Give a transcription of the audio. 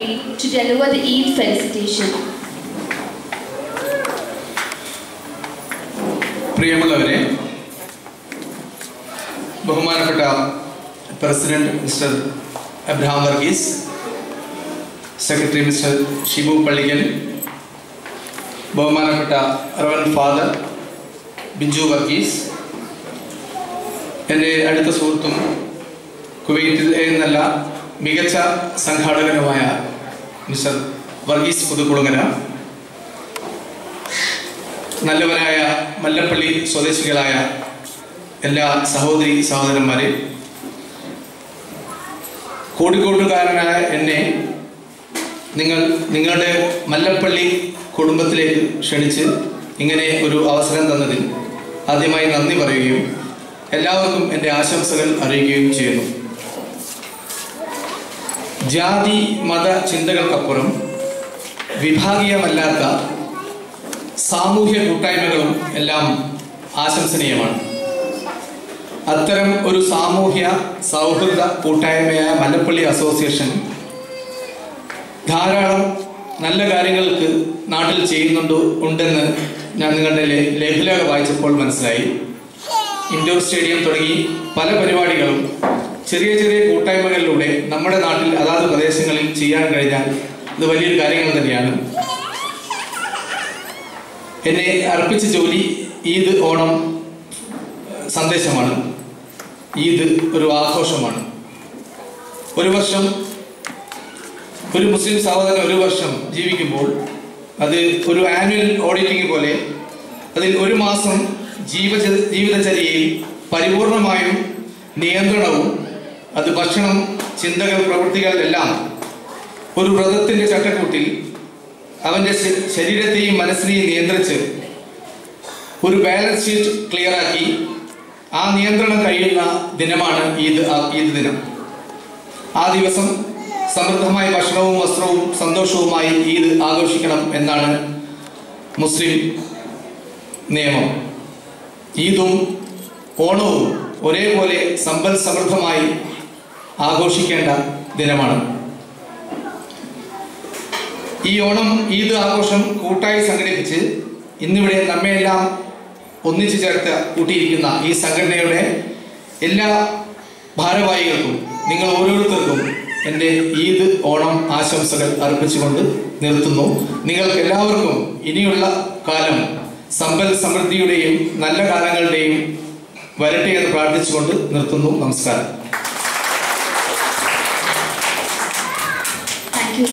to deliver the Eid felicitation. പ്രിയമുള്ളവരെ, ബഹുമാനപ്പെട്ട president mister Abraham Varghese, secretary mister Shibu Pallikkal, ബഹുമാനപ്പെട്ട reverend father Biju Varghese, എൻ്റെ അടുത്ത സുഹൃത്തും കുവൈറ്റിൽ നിന്നല്ല മികച്ച സംഘാടകനുമായ മിസ്റ്റർ വർഗീസ് പുതുക്കുളങ്ങര, നല്ലവരായ മല്ലപ്പള്ളി സ്വദേശികളായ എല്ലാ സഹോദരി സഹോദരന്മാരെ, കോഴിക്കോട്ടുകാരനായ എന്നെ നിങ്ങളുടെ മല്ലപ്പള്ളി കുടുംബത്തിലേക്ക് ക്ഷണിച്ച് ഇങ്ങനെ ഒരു അവസരം തന്നതിൽ ആദ്യമായി നന്ദി പറയുകയും എല്ലാവർക്കും എൻ്റെ ആശംസകൾ അറിയിക്കുകയും ചെയ്യുന്നു. ജാതി മത ചിന്തകൾക്കപ്പുറം വിഭാഗീയമല്ലാത്ത സാമൂഹ്യ കൂട്ടായ്മകളും എല്ലാം ആശംസനീയമാണ്. അത്തരം ഒരു സാമൂഹ്യ സൗഹൃദ കൂട്ടായ്മയായ മല്ലപ്പള്ളി അസോസിയേഷൻ ധാരാളം നല്ല കാര്യങ്ങൾക്ക് നാട്ടിൽ ഉണ്ടെന്ന് ഞാൻ നിങ്ങളുടെ ലേഖലക വായിച്ചപ്പോൾ മനസ്സിലായി. ഇൻഡോർ സ്റ്റേഡിയം തുടങ്ങി പല പരിപാടികളും ചെറിയ ചെറിയ കൂട്ടായ്മകളിലൂടെ നമ്മുടെ നാട്ടിൽ അതാത് പ്രദേശങ്ങളിൽ ചെയ്യാൻ കഴിഞ്ഞാൽ ഇത് വലിയൊരു കാര്യങ്ങൾ തന്നെയാണ്. എന്നെ അർപ്പിച്ച ജോലി ഈദ് ഓണം സന്ദേശമാണ്. ഈദ് ഒരു ആഘോഷമാണ്. ഒരു വർഷം ഒരു മുസ്ലിം സഹോദരൻ ഒരു വർഷം ജീവിക്കുമ്പോൾ അത് ഒരു ആനുവൽ ഓഡിറ്റിംഗ് പോലെ അതിൽ ഒരു മാസം ജീവിതചര്യയിൽ പരിപൂർണമായും നിയന്ത്രണവും, അത് ഭക്ഷണം, ചിന്തകൾ, പ്രവൃത്തികൾ എല്ലാം ഒരു വ്രതത്തിൻ്റെ ചട്ടക്കൂട്ടിൽ അവൻ്റെ ശരീരത്തെയും മനസ്സിനെയും നിയന്ത്രിച്ച് ഒരു ബാലൻസ് ഷീറ്റ് ക്ലിയറാക്കി ആ നിയന്ത്രണം കഴിയുന്ന ദിനമാണ് ഈദ് ദിനം. ആ ദിവസം സമൃദ്ധമായ ഭക്ഷണവും വസ്ത്രവും സന്തോഷവുമായി ഈദ് ആഘോഷിക്കണം എന്നാണ് മുസ്ലിം നിയമം. ഈദും ഓണവും ഒരേപോലെ സമ്പൽ സമൃദ്ധമായി ആഘോഷിക്കേണ്ട ദിനമാണ്. ഈ ഓണം ഈദ് ആഘോഷം കൂട്ടായി സംഘടിപ്പിച്ച് ഇന്നിവിടെ നമ്മയെല്ലാം ഒന്നിച്ചു ചേർത്ത് കൂട്ടിയിരിക്കുന്ന ഈ സംഘടനയുടെ എല്ലാ ഭാരവാഹികൾക്കും നിങ്ങൾ ഓരോരുത്തർക്കും എൻ്റെ ഈദ് ഓണം ആശംസകൾ അർപ്പിച്ചുകൊണ്ട് നിർത്തുന്നു. നിങ്ങൾക്ക് എല്ലാവർക്കും ഇനിയുള്ള കാലം സമ്പൽ സമൃദ്ധിയുടെയും നല്ല കാലങ്ങളുടെയും വരട്ടെ എന്ന് പ്രാർത്ഥിച്ചുകൊണ്ട് നിർത്തുന്നു. നമസ്കാരം.